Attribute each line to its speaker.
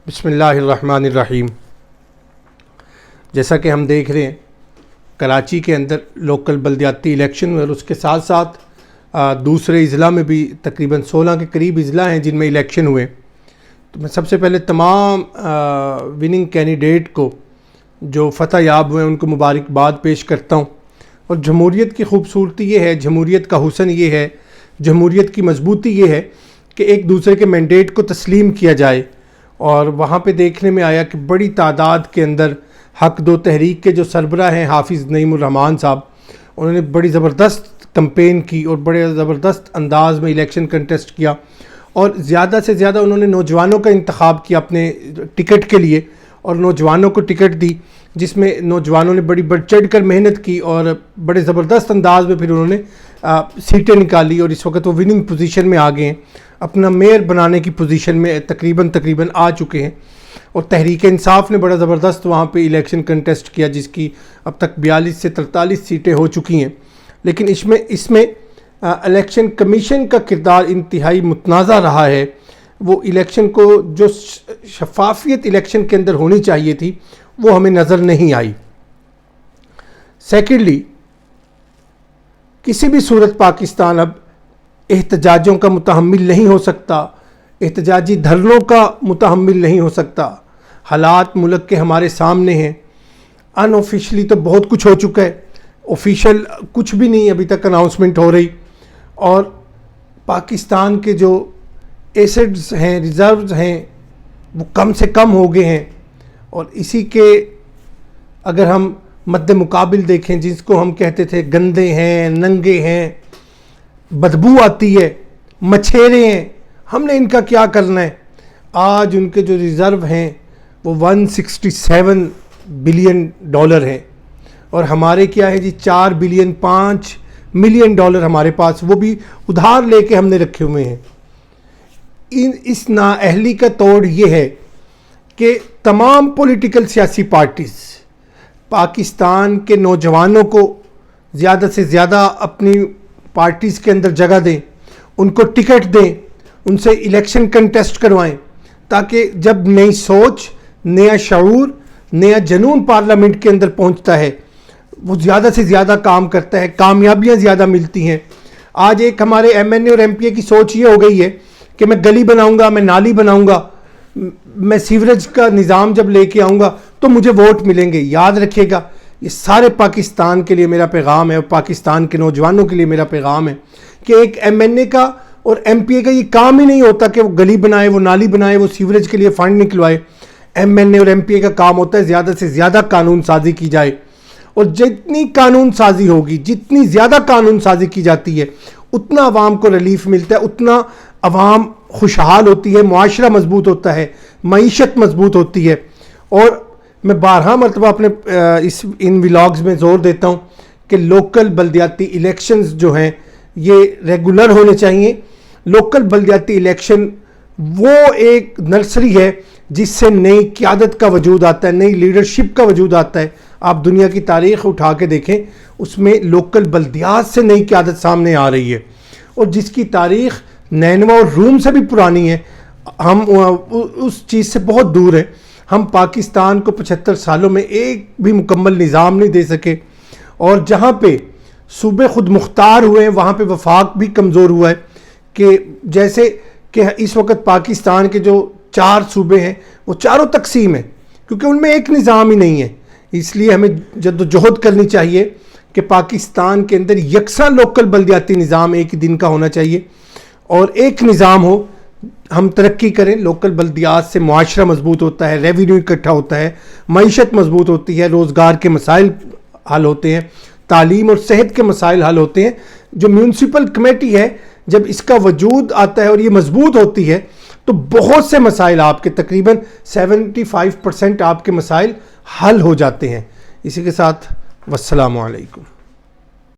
Speaker 1: बिस्मिल्लाहिर्रहमानिर्रहीम। जैसा कि हम देख रहे हैं कराची के अंदर लोकल बल्दियाती इलेक्शन और उसके साथ साथ दूसरे अज़ला में भी तकरीबन 16 के करीब अज़ला हैं जिनमें इलेक्शन हुए। तो मैं सबसे पहले तमाम विनिंग कैंडिडेट को जो फ़तह याब हुए उनको मुबारकबाद पेश करता हूँ। और जमहूरियत की खूबसूरती ये है, जमहूरियत का हुस्न ये है, जमहूरियत की मजबूती ये है कि एक दूसरे के मैंडेट को तस्लीम किया जाए। और वहाँ पे देखने में आया कि बड़ी तादाद के अंदर हक दो तहरीक के जो सरबराह हैं हाफिज़ नईमुर रहमान साहब, उन्होंने बड़ी ज़बरदस्त कैंपेन की और बड़े ज़बरदस्त अंदाज़ में इलेक्शन कंटेस्ट किया। और ज़्यादा से ज़्यादा उन्होंने नौजवानों का इंतखाब किया अपने टिकट के लिए और नौजवानों को टिकट दी, जिसमें नौजवानों ने बड़ी बढ़ चढ़ कर मेहनत की और बड़े ज़बरदस्त अंदाज में फिर उन्होंने सीटें निकाली और इस वक्त वो विनिंग पोजीशन में आ गए हैं, अपना मेयर बनाने की पोजीशन में तकरीबन आ चुके हैं। और तहरीक इंसाफ ने बड़ा ज़बरदस्त वहाँ पे इलेक्शन कंटेस्ट किया, जिसकी अब तक 42 से 43 सीटें हो चुकी हैं। लेकिन इसमें इलेक्शन कमीशन का किरदार इंतहाई मुतनाज़ा रहा है। वो इलेक्शन को जो शफाफियत इलेक्शन के अंदर होनी चाहिए थी वो हमें नज़र नहीं आई। सेकेंडली, किसी भी सूरत पाकिस्तान अब एहतजाजों का मुतहम्मिल नहीं हो सकता, एहतजाजी धरनों का मुतहम्मिल नहीं हो सकता। हालात मुल्क के हमारे सामने हैं। अनऑफिशियली तो बहुत कुछ हो चुका है, ऑफिशियल कुछ भी नहीं अभी तक अनाउंसमेंट हो रही। और पाकिस्तान के जो एसेट्स हैं, रिज़र्व्स हैं, वो कम से कम हो गए हैं। और इसी के अगर हम मद्दे मुकाबिल देखें, जिसको हम कहते थे गंदे हैं, नंगे हैं, बदबू आती है, मछेरे हैं, हमने इनका क्या करना है। आज उनके जो रिज़र्व हैं वो 167 बिलियन डॉलर हैं और हमारे क्या है जी 4 बिलियन 5 मिलियन डॉलर हमारे पास, वो भी उधार लेके हमने रखे हुए हैं। इस नाअहली का तोड़ ये है कि तमाम पॉलिटिकल सियासी पार्टीज़ पाकिस्तान के नौजवानों को ज़्यादा से ज़्यादा अपनी पार्टीज़ के अंदर जगह दें, उनको टिकट दें, उनसे इलेक्शन कंटेस्ट करवाएं, ताकि जब नई सोच, नया शऊर, नया जनून पार्लियामेंट के अंदर पहुंचता है वो ज़्यादा से ज़्यादा काम करता है, कामयाबियां ज़्यादा मिलती हैं। आज एक हमारे MNA और MPA की सोच ये हो गई है कि मैं गली बनाऊंगा, मैं नाली बनाऊंगा, मैं सीवरेज का निज़ाम जब लेके आऊँगा तो मुझे वोट मिलेंगे। याद रखिएगा, ये सारे पाकिस्तान के लिए मेरा पैगाम है और पाकिस्तान के नौजवानों के लिए मेरा पैगाम है कि एक MNA का और MPA का ये काम ही नहीं होता कि वो गली बनाए, वो नाली बनाए, वो सीवरेज के लिए फ़ंड निकलवाए। MNA और MPA का काम होता है ज़्यादा से ज़्यादा कानून साजी की जाए। और जितनी कानून साजी होगी, जितनी ज़्यादा कानून साजी की जाती है, उतना आवाम को रिलीफ मिलता है, उतना आवाम खुशहाल होती है, मुआशरा मजबूत होता है, मईशत मजबूत होती है। और मैं 12 मरतबा अपने इन व्लॉग्स में ज़ोर देता हूँ कि लोकल बल्दियाती इलेक्शंस जो हैं ये रेगुलर होने चाहिए। लोकल बल्दियाती इलेक्शन वो एक नर्सरी है जिससे नई क़यादत का वजूद आता है, नई लीडरशिप का वजूद आता है। आप दुनिया की तारीख़ उठा के देखें, उसमें लोकल बल्दियात से नई क़यादत सामने आ रही है और जिसकी तारीख़ नैनवा और रूम से भी पुरानी है। हम उस चीज़ से बहुत दूर हैं। हम पाकिस्तान को 75 सालों में एक भी मुकम्मल निज़ाम नहीं दे सके और जहाँ पे सूबे खुद मुख्तार हुए हैं वहाँ पे वफाक भी कमज़ोर हुआ है। कि जैसे कि इस वक्त पाकिस्तान के जो 4 सूबे हैं वो चारों तकसीम हैं, क्योंकि उनमें एक निज़ाम ही नहीं है। इसलिए हमें जद्दोजहद करनी चाहिए कि पाकिस्तान के अंदर यकसा लोकल बल्दियाती निज़ाम एक ही दिन का होना चाहिए और एक निज़ाम हो, हम तरक्की करें। लोकल बल्दियात से मुआशरा मजबूत होता है, रेवेन्यू इकट्ठा होता है, मईशत मजबूत होती है, रोज़गार के मसाइल हल होते हैं, तालीम और सेहत के मसाइल हल होते हैं। जो म्यूनसिपल कमेटी है, जब इसका वजूद आता है और ये मजबूत होती है तो बहुत से मसाइल आपके तकरीबन 75% आपके मसाइल हल हो जाते हैं। इसी के साथ वस्सलामु अलैकुम।